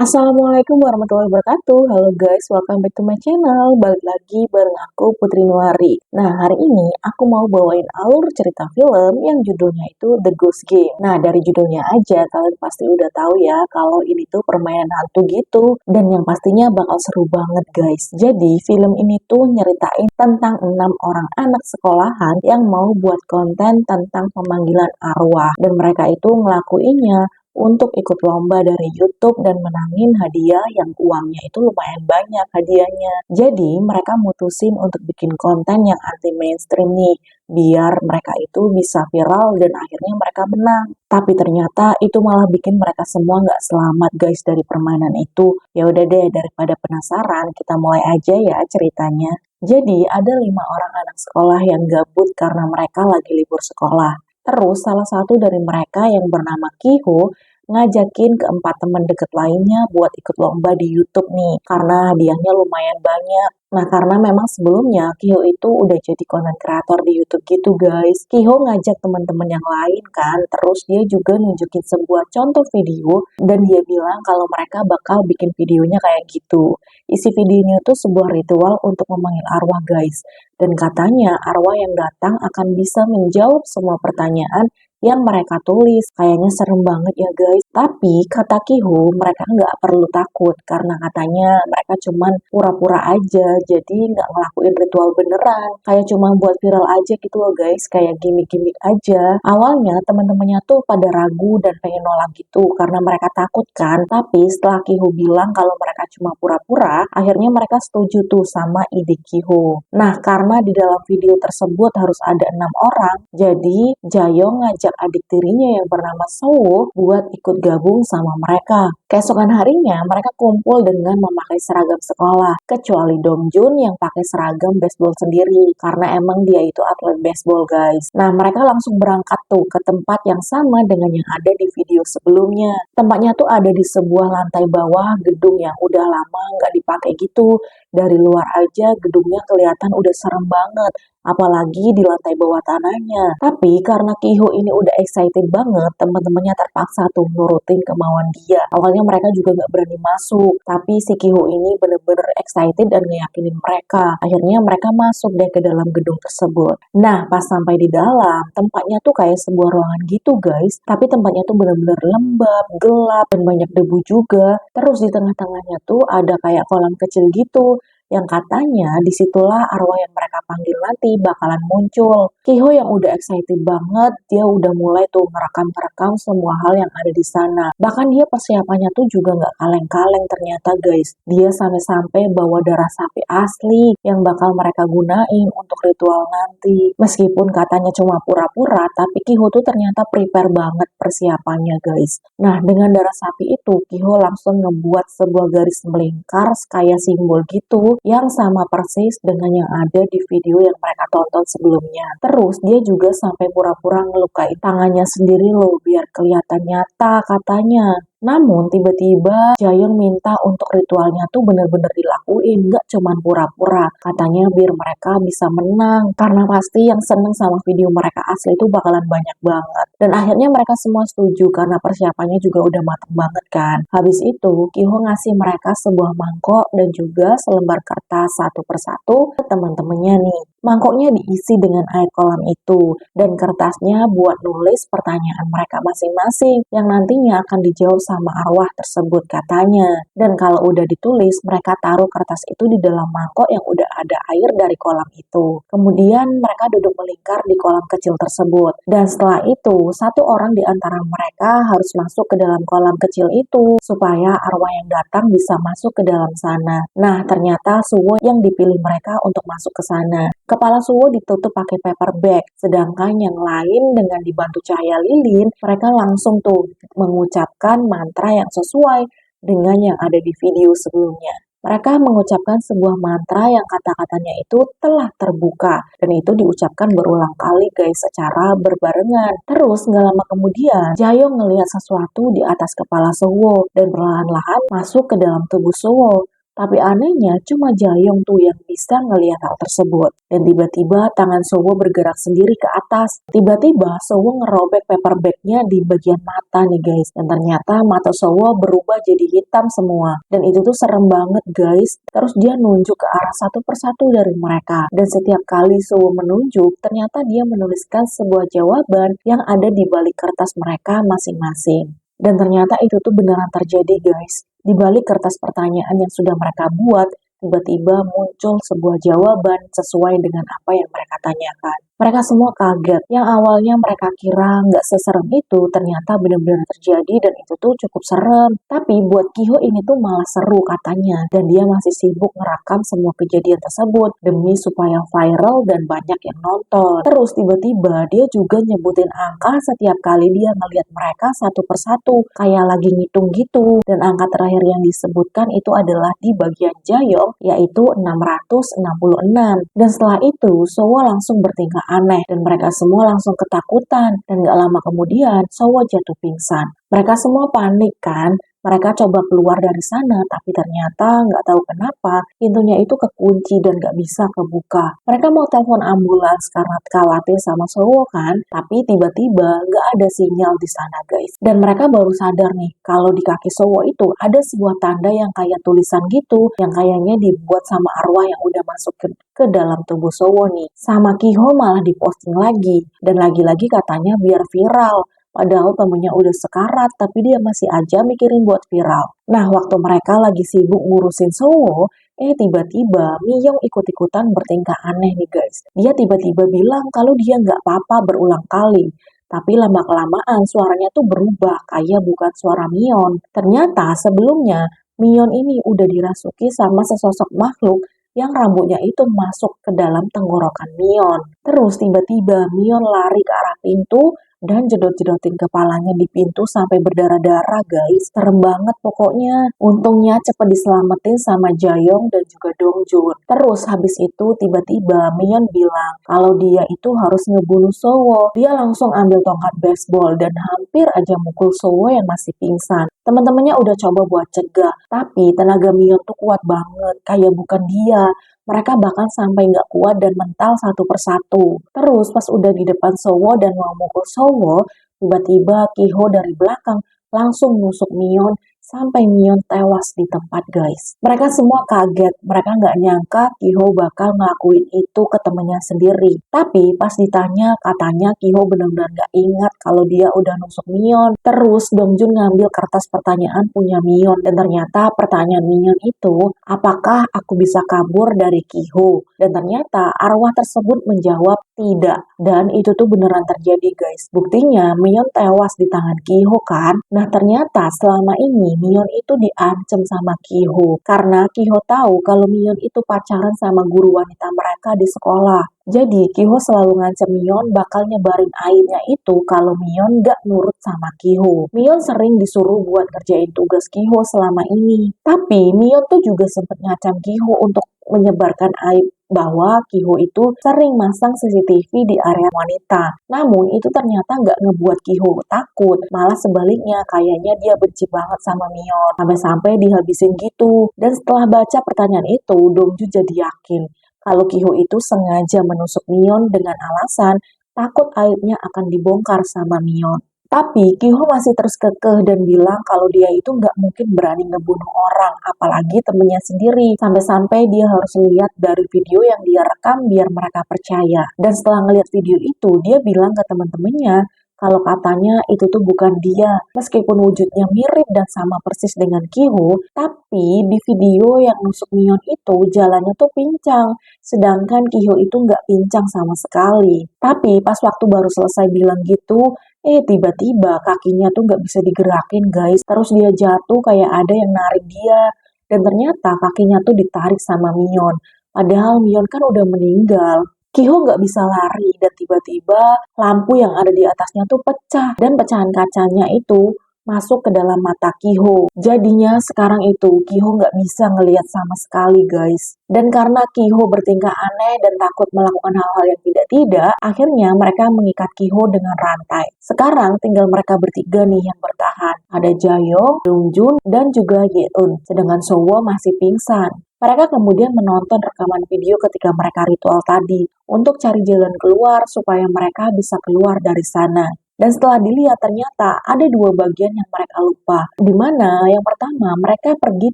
Assalamualaikum warahmatullahi wabarakatuh. Halo guys, welcome back to my channel. Balik lagi bareng aku Putri Nuari. Nah, hari ini aku mau bawain alur cerita film yang judulnya itu The Ghost Game. Nah, dari judulnya aja kalian pasti udah tahu ya kalau ini tuh permainan hantu gitu. Dan yang pastinya bakal seru banget guys. Jadi, film ini tuh nyeritain tentang 6 orang anak sekolahan yang mau buat konten tentang pemanggilan arwah. Dan mereka itu ngelakuinnya untuk ikut lomba dari YouTube dan menangin hadiah yang uangnya itu lumayan banyak hadiahnya. Jadi mereka mutusin untuk bikin konten yang anti mainstream nih, biar mereka itu bisa viral dan akhirnya mereka menang. Tapi ternyata itu malah bikin mereka semua nggak selamat guys dari permainan itu. Ya udah deh, daripada penasaran, kita mulai aja ya ceritanya. Jadi ada 5 orang anak sekolah yang gabut karena mereka lagi libur sekolah. Terus salah satu dari mereka yang bernama Kiho ngajakin keempat teman deket lainnya buat ikut lomba di YouTube nih, karena hadiahnya lumayan banyak. Nah, karena memang sebelumnya Kiho itu udah jadi konten kreator di YouTube gitu guys. Kiho ngajak teman-teman yang lain kan, terus dia juga nunjukin sebuah contoh video dan dia bilang kalau mereka bakal bikin videonya kayak gitu. Isi videonya itu sebuah ritual untuk memanggil arwah guys. Dan katanya arwah yang datang akan bisa menjawab semua pertanyaan yang mereka tulis. Kayaknya serem banget ya guys. Tapi kata Kiho mereka nggak perlu takut karena katanya mereka cuman pura-pura aja. Jadi nggak ngelakuin ritual beneran. Kayak cuma buat viral aja gitu loh guys. Kayak gimmick-gimmick aja. Awalnya teman-temannya tuh pada ragu dan pengen nolak gitu karena mereka takut kan. Tapi setelah Kiho bilang kalau mereka cuma pura-pura, akhirnya mereka setuju tuh sama ide Kiho. Nah, karena di dalam video tersebut harus ada 6 orang, jadi Jayong ngajak adik tirinya yang bernama Sowo buat ikut gabung sama mereka. Keesokan harinya, mereka kumpul dengan memakai seragam sekolah, kecuali Dongjun yang pakai seragam baseball sendiri, karena emang dia itu atlet baseball guys. Nah, mereka langsung berangkat tuh ke tempat yang sama dengan yang ada di video sebelumnya. Tempatnya tuh ada di sebuah lantai bawah gedung yang udah lama nggak dipakai gitu. Dari luar aja gedungnya kelihatan udah serem banget, apalagi di lantai bawah tanahnya. Tapi karena Kiho ini udah excited banget, teman-temannya terpaksa tuh nurutin kemauan dia. Awalnya mereka juga nggak berani masuk, tapi si Kiho ini bener-bener excited dan ngeyakinin mereka. Akhirnya mereka masuk deh ke dalam gedung tersebut. Nah, pas sampai di dalam, tempatnya tuh kayak sebuah ruangan gitu guys, tapi tempatnya tuh bener-bener lembab, gelap, dan banyak debu juga. Terus di tengah-tengahnya tuh ada kayak kolam kecil gitu, yang katanya disitulah arwah yang mereka panggil nanti bakalan muncul. Kiho yang udah excited banget, dia udah mulai tuh ngerekam-rekam semua hal yang ada di sana. Bahkan dia persiapannya tuh juga nggak kaleng-kaleng ternyata guys. Dia sampai-sampai bawa darah sapi asli yang bakal mereka gunain untuk ritual nanti. Meskipun katanya cuma pura-pura, tapi Kiho tuh ternyata prepare banget persiapannya guys. Nah, dengan darah sapi itu, Kiho langsung ngebuat sebuah garis melingkar kayak simbol gitu yang sama persis dengan yang ada di video yang mereka tonton sebelumnya. Terus dia juga sampai pura-pura ngelukai tangannya sendiri loh biar kelihatan nyata katanya. Namun tiba-tiba Jayong minta untuk ritualnya tuh bener-bener dilakuin, nggak cuman pura-pura. Katanya biar mereka bisa menang, karena pasti yang seneng sama video mereka asli itu bakalan banyak banget. Dan akhirnya mereka semua setuju karena persiapannya juga udah mateng banget kan. Habis itu, Kiho ngasih mereka sebuah mangkok dan juga selembar kertas satu persatu ke teman-temannya nih. Mangkoknya diisi dengan air kolam itu, dan kertasnya buat nulis pertanyaan mereka masing-masing yang nantinya akan dijawab sama arwah tersebut katanya. Dan kalau udah ditulis, mereka taruh kertas itu di dalam mangkok yang udah ada air dari kolam itu. Kemudian mereka duduk melingkar di kolam kecil tersebut. Dan setelah itu, satu orang di antara mereka harus masuk ke dalam kolam kecil itu supaya arwah yang datang bisa masuk ke dalam sana. Nah, ternyata Suwo yang dipilih mereka untuk masuk ke sana. Kepala Suwo ditutup pakai paper bag, sedangkan yang lain dengan dibantu cahaya lilin, mereka langsung tuh mengucapkan mantra yang sesuai dengan yang ada di video sebelumnya. Mereka mengucapkan sebuah mantra yang kata-katanya itu telah terbuka, dan itu diucapkan berulang kali guys secara berbarengan. Terus nggak lama kemudian, Jayong ngelihat sesuatu di atas kepala Suwo dan perlahan-lahan masuk ke dalam tubuh Suwo. Tapi anehnya cuma Jaeyoung tuh yang bisa ngelihat hal tersebut. Dan tiba-tiba tangan Sowo bergerak sendiri ke atas. Tiba-tiba Sowo ngerobek paper bagnya di bagian mata nih guys. Dan ternyata mata Sowo berubah jadi hitam semua. Dan itu tuh serem banget guys. Terus dia nunjuk ke arah satu persatu dari mereka. Dan setiap kali Sowo menunjuk, ternyata dia menuliskan sebuah jawaban yang ada di balik kertas mereka masing-masing. Dan ternyata itu tuh beneran terjadi guys. Di balik kertas pertanyaan yang sudah mereka buat, tiba-tiba muncul sebuah jawaban sesuai dengan apa yang mereka tanyakan. Mereka semua kaget. Yang awalnya mereka kira nggak seserem itu, ternyata benar-benar terjadi dan itu tuh cukup serem. Tapi buat Kiho ini tuh malah seru katanya. Dan dia masih sibuk ngerekam semua kejadian tersebut demi supaya viral dan banyak yang nonton. Terus tiba-tiba dia juga nyebutin angka setiap kali dia ngelihat mereka satu persatu. Kayak lagi ngitung gitu. Dan angka terakhir yang disebutkan itu adalah di bagian Jaeyoung, yaitu 666. Dan setelah itu, Sowo langsung bertingkah aneh dan mereka semua langsung ketakutan dan gak lama kemudian Sowo jatuh pingsan. Mereka semua panik kan. Mereka coba keluar dari sana, tapi ternyata nggak tahu kenapa pintunya itu kekunci dan nggak bisa kebuka. Mereka mau telepon ambulans karena khawatir sama Sowo kan, tapi tiba-tiba nggak ada sinyal di sana guys. Dan mereka baru sadar nih, kalau di kaki Sowo itu ada sebuah tanda yang kayak tulisan gitu, yang kayaknya dibuat sama arwah yang udah masuk ke dalam tubuh Sowo nih. Sama Kiho malah diposting lagi, dan lagi-lagi katanya biar viral. Padahal temennya udah sekarat, tapi dia masih aja mikirin buat viral. Nah, waktu mereka lagi sibuk ngurusin Sowo, tiba-tiba Miyong ikut-ikutan bertingkah aneh nih guys. Dia tiba-tiba bilang kalau dia nggak apa-apa berulang kali. Tapi lama-kelamaan suaranya tuh berubah, kayak bukan suara Mion. Ternyata sebelumnya, Mion ini udah dirasuki sama sesosok makhluk yang rambutnya itu masuk ke dalam tenggorokan Mion. Terus tiba-tiba Mion lari ke arah pintu, dan jedot-jedotin kepalanya di pintu sampai berdarah-darah guys. Serem banget pokoknya. Untungnya cepet diselamatin sama Jaeyoung dan juga Dongjun. Terus habis itu tiba-tiba Mion bilang kalau dia itu harus ngebunuh Sowo. Dia langsung ambil tongkat baseball dan hampir aja mukul Sowo yang masih pingsan. Teman-temannya udah coba buat cegah, tapi tenaga Mion tuh kuat banget, kayak bukan dia. Mereka bahkan sampai nggak kuat dan mental satu persatu. Terus pas udah di depan Sowo dan mau mukul Sowo, tiba-tiba Kiho dari belakang langsung nusuk Mion sampai Mion tewas di tempat guys. Mereka semua kaget, mereka nggak nyangka Kiho bakal ngelakuin itu ke temennya sendiri. Tapi pas ditanya katanya Kiho benar-benar nggak ingat kalau dia udah nusuk Mion. Terus Dongjun ngambil kertas pertanyaan punya Mion dan ternyata pertanyaan Mion itu, apakah aku bisa kabur dari Kiho? Dan ternyata arwah tersebut menjawab tidak. Dan itu tuh beneran terjadi guys. Buktinya Mion tewas di tangan Kiho kan. Nah ternyata selama ini Mion itu diancam sama Kiho. Karena Kiho tahu kalau Mion itu pacaran sama guru wanita mereka di sekolah. Jadi Kiho selalu ngancam Mion bakal nyebarin airnya itu kalau Mion gak nurut sama Kiho. Mion sering disuruh buat kerjain tugas Kiho selama ini. Tapi Mion tuh juga sempat ngacam Kiho untuk menyebarkan aib bahwa Kiho itu sering masang CCTV di area wanita. Namun itu ternyata nggak ngebuat Kiho takut, malah sebaliknya kayaknya dia benci banget sama Mion. Sampai-sampai dihabisin gitu. Dan setelah baca pertanyaan itu, Dongjun jadi yakin kalau Kiho itu sengaja menusuk Mion dengan alasan takut aibnya akan dibongkar sama Mion. Tapi Kiho masih terus kekeh dan bilang kalau dia itu nggak mungkin berani ngebunuh orang, apalagi temennya sendiri. Sampai-sampai dia harus lihat dari video yang dia rekam biar mereka percaya. Dan setelah ngeliat video itu, dia bilang ke teman-temannya kalau katanya itu tuh bukan dia. Meskipun wujudnya mirip dan sama persis dengan Kiho, tapi di video yang nusuk Mion itu jalannya tuh pincang. Sedangkan Kiho itu nggak pincang sama sekali. Tapi pas waktu baru selesai bilang gitu, tiba-tiba kakinya tuh nggak bisa digerakin guys. Terus dia jatuh kayak ada yang narik dia. Dan ternyata kakinya tuh ditarik sama Mion. Padahal Mion kan udah meninggal. Kiho nggak bisa lari dan tiba-tiba lampu yang ada di atasnya tuh pecah. Dan pecahan kacanya itu masuk ke dalam mata Kiho. Jadinya sekarang itu Kiho nggak bisa ngelihat sama sekali guys. Dan karena Kiho bertingkah aneh dan takut melakukan hal-hal yang tidak-tidak, akhirnya mereka mengikat Kiho dengan rantai. Sekarang tinggal mereka bertiga nih yang bertahan. Ada Jaeyoung, Dongjun, dan juga Yeon. Sedangkan Sowo masih pingsan. Mereka kemudian menonton rekaman video ketika mereka ritual tadi untuk cari jalan keluar supaya mereka bisa keluar dari sana. Dan setelah dilihat ternyata ada dua bagian yang mereka lupa. Di mana yang pertama mereka pergi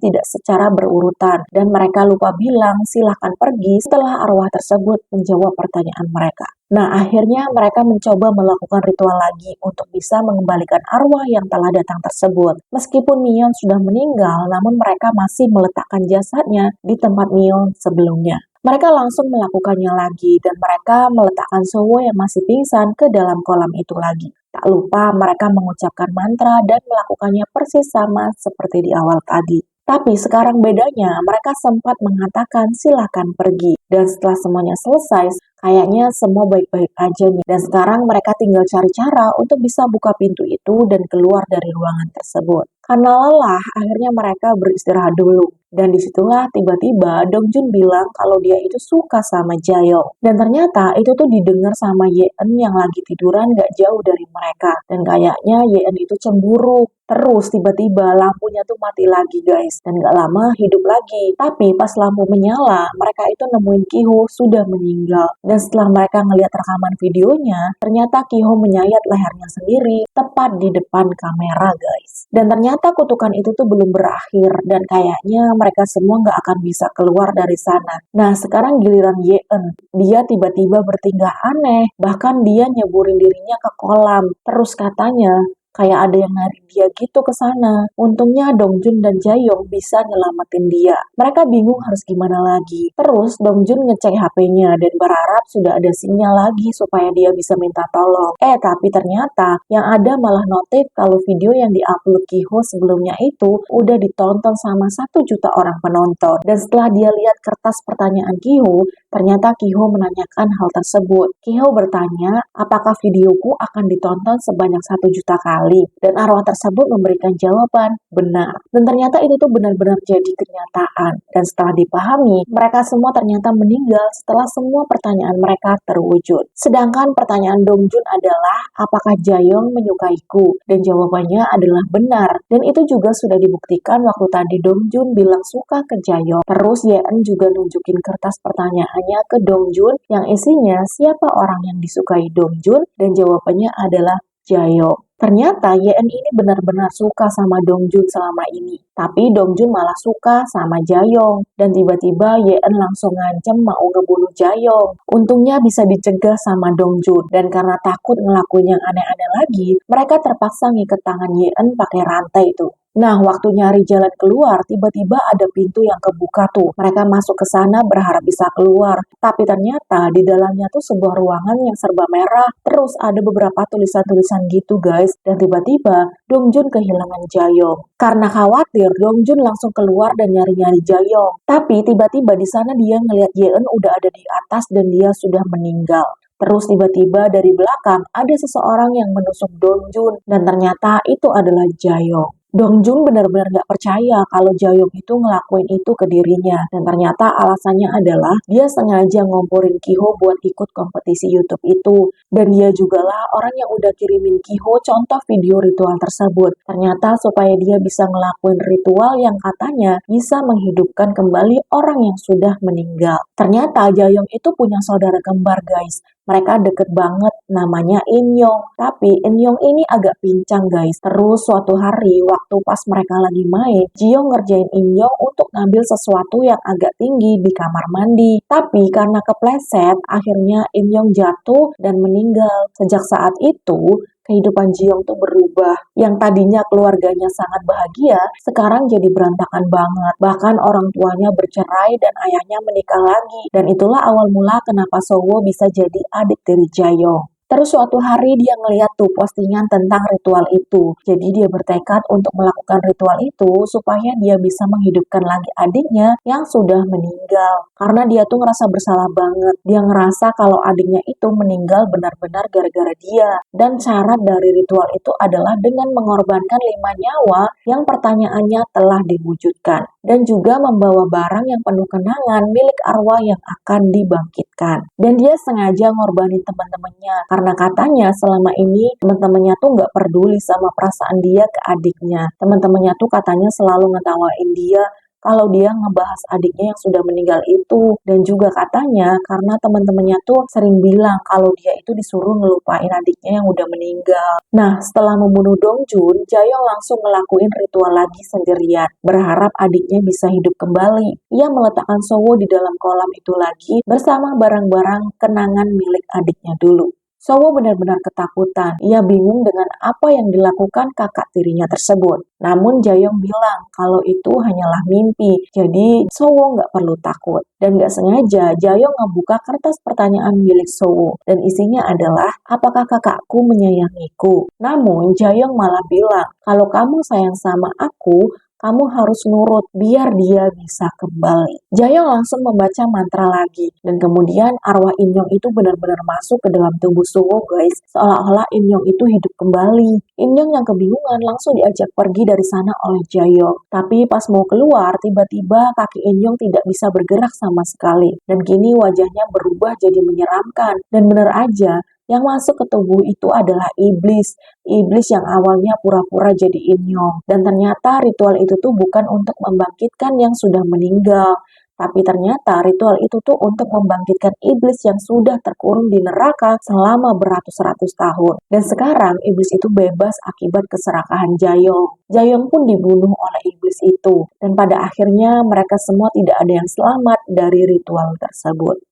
tidak secara berurutan dan mereka lupa bilang silahkan pergi setelah arwah tersebut menjawab pertanyaan mereka. Nah akhirnya mereka mencoba melakukan ritual lagi untuk bisa mengembalikan arwah yang telah datang tersebut. Meskipun Mion sudah meninggal, namun mereka masih meletakkan jasadnya di tempat Mion sebelumnya. Mereka langsung melakukannya lagi dan mereka meletakkan Sowo yang masih pingsan ke dalam kolam itu lagi. Tak lupa mereka mengucapkan mantra dan melakukannya persis sama seperti di awal tadi. Tapi sekarang bedanya mereka sempat mengatakan silakan pergi. Dan setelah semuanya selesai, kayaknya semua baik-baik aja nih. Dan sekarang mereka tinggal cari cara untuk bisa buka pintu itu dan keluar dari ruangan tersebut. Karena lelah, akhirnya mereka beristirahat dulu. Dan disitulah tiba-tiba Dongjun bilang kalau dia itu suka sama Jaeyoung. Dan ternyata itu tuh didengar sama Yeon yang lagi tiduran gak jauh dari mereka. Dan kayaknya Yeon itu cemburu. Terus tiba-tiba lampunya tuh mati lagi guys. Dan gak lama hidup lagi. Tapi pas lampu menyala, mereka itu nemuin Kiho sudah meninggal. Dan setelah mereka ngeliat rekaman videonya, ternyata Kiho menyayat lehernya sendiri tepat di depan kamera guys. Dan ternyata kutukan itu tuh belum berakhir. Dan kayaknya mereka semua nggak akan bisa keluar dari sana. Nah, sekarang giliran Yeon. Dia tiba-tiba bertingkah aneh. Bahkan dia nyeburin dirinya ke kolam. Terus katanya, kayak ada yang narik dia gitu ke sana. Untungnya Dongjun dan Jaeyoung bisa nyelamatin dia. Mereka bingung harus gimana lagi. Terus Dongjun ngecek HP-nya dan berharap sudah ada sinyal lagi supaya dia bisa minta tolong. Tapi ternyata yang ada malah notif kalau video yang diupload Kiho sebelumnya itu udah ditonton sama 1 juta orang penonton. Dan setelah dia lihat kertas pertanyaan Kiho, ternyata Kiho menanyakan hal tersebut. Kiho bertanya, apakah videoku akan ditonton sebanyak 1 juta kali? Dan arwah tersebut memberikan jawaban, benar. Dan ternyata itu tuh benar-benar jadi kenyataan. Dan setelah dipahami, mereka semua ternyata meninggal setelah semua pertanyaan mereka terwujud. Sedangkan pertanyaan Dongjun adalah, apakah Jaeyoung menyukaiku? Dan jawabannya adalah benar. Dan itu juga sudah dibuktikan waktu tadi Dongjun bilang suka ke Jaeyoung. Terus Yeon juga nunjukin kertas pertanyaannya ke Dongjun yang isinya siapa orang yang disukai Dongjun dan jawabannya adalah Jaeyoung. Ternyata Yeon ini benar-benar suka sama Dongjun selama ini. Tapi Dongjun malah suka sama Jaeyoung. Dan tiba-tiba Yeon langsung ngancem mau ngebunuh Jaeyoung. Untungnya bisa dicegah sama Dongjun. Dan karena takut ngelakuin yang aneh-aneh lagi, mereka terpaksa ngiket tangan Yeon pakai rantai itu. Nah, waktu nyari jalan keluar, tiba-tiba ada pintu yang kebuka tuh. Mereka masuk ke sana berharap bisa keluar. Tapi ternyata di dalamnya tuh sebuah ruangan yang serba merah. Terus ada beberapa tulisan-tulisan gitu guys. Dan tiba-tiba Dongjun kehilangan Jaeyoung. Karena khawatir, Dongjun langsung keluar dan nyari-nyari Jaeyoung. Tapi tiba-tiba di sana dia ngelihat Yeon udah ada di atas dan dia sudah meninggal. Terus tiba-tiba dari belakang ada seseorang yang menusuk Dongjun. Dan ternyata itu adalah Jaeyoung. Dongjun benar-benar gak percaya kalau Jaeyoung itu ngelakuin itu ke dirinya. Dan ternyata alasannya adalah dia sengaja ngomporin Kiho buat ikut kompetisi YouTube itu. Dan dia jugalah orang yang udah kirimin Kiho contoh video ritual tersebut. Ternyata supaya dia bisa ngelakuin ritual yang katanya bisa menghidupkan kembali orang yang sudah meninggal. Ternyata Jaeyoung itu punya saudara kembar guys. Mereka deket banget, namanya In-young. Tapi In-young ini agak pincang guys. Terus suatu hari waktu pas mereka lagi main, Ji-young ngerjain In-young untuk ngambil sesuatu yang agak tinggi di kamar mandi. Tapi karena kepleset, akhirnya In-young jatuh dan meninggal. Sejak saat itu, kehidupan Ji-young tuh berubah. Yang tadinya keluarganya sangat bahagia, sekarang jadi berantakan banget. Bahkan orang tuanya bercerai dan ayahnya menikah lagi. Dan itulah awal mula kenapa Sowo bisa jadi adik dari Jaeyoung. Terus suatu hari dia ngeliat tuh postingan tentang ritual itu. Jadi dia bertekad untuk melakukan ritual itu supaya dia bisa menghidupkan lagi adiknya yang sudah meninggal. Karena dia tuh ngerasa bersalah banget. Dia ngerasa kalau adiknya itu meninggal benar-benar gara-gara dia. Dan syarat dari ritual itu adalah dengan mengorbankan 5 nyawa yang pertanyaannya telah diwujudkan. Dan juga membawa barang yang penuh kenangan milik arwah yang akan dibangkitkan. Dan dia sengaja ngorbanin teman-temannya karena katanya selama ini teman-temannya tuh nggak peduli sama perasaan dia ke adiknya. Teman-temannya tuh katanya selalu ngetawain dia kalau dia ngebahas adiknya yang sudah meninggal itu. Dan juga katanya karena teman-temannya tuh sering bilang kalau dia itu disuruh ngelupain adiknya yang udah meninggal. Nah, setelah membunuh Dongjun, Jaeyoung langsung ngelakuin ritual lagi sendirian, berharap adiknya bisa hidup kembali. Ia meletakkan Sowo di dalam kolam itu lagi bersama barang-barang kenangan milik adiknya dulu. Sowo benar-benar ketakutan. Ia bingung dengan apa yang dilakukan kakak tirinya tersebut. Namun Jaeyoung bilang kalau itu hanyalah mimpi, jadi Sowo nggak perlu takut. Dan nggak sengaja, Jaeyoung ngebuka kertas pertanyaan milik Sowo. Dan isinya adalah, apakah kakakku menyayangiku? Namun Jaeyoung malah bilang, kalau kamu sayang sama aku, kamu harus nurut biar dia bisa kembali. Jaeyoung langsung membaca mantra lagi. Dan kemudian arwah Inhyong itu benar-benar masuk ke dalam tubuh Sowo guys. Seolah-olah Inhyong itu hidup kembali. Inhyong yang kebingungan langsung diajak pergi dari sana oleh Jaeyoung. Tapi pas mau keluar, tiba-tiba kaki Inhyong tidak bisa bergerak sama sekali. Dan kini wajahnya berubah jadi menyeramkan. Dan benar aja, yang masuk ke tubuh itu adalah iblis. Iblis yang awalnya pura-pura jadi Inhyong. Dan ternyata ritual itu tuh bukan untuk membangkitkan yang sudah meninggal. Tapi ternyata ritual itu tuh untuk membangkitkan iblis yang sudah terkurung di neraka selama beratus-ratus tahun. Dan sekarang iblis itu bebas akibat keserakahan Jaeyoung. Jaeyoung pun dibunuh oleh iblis itu. Dan pada akhirnya mereka semua tidak ada yang selamat dari ritual tersebut.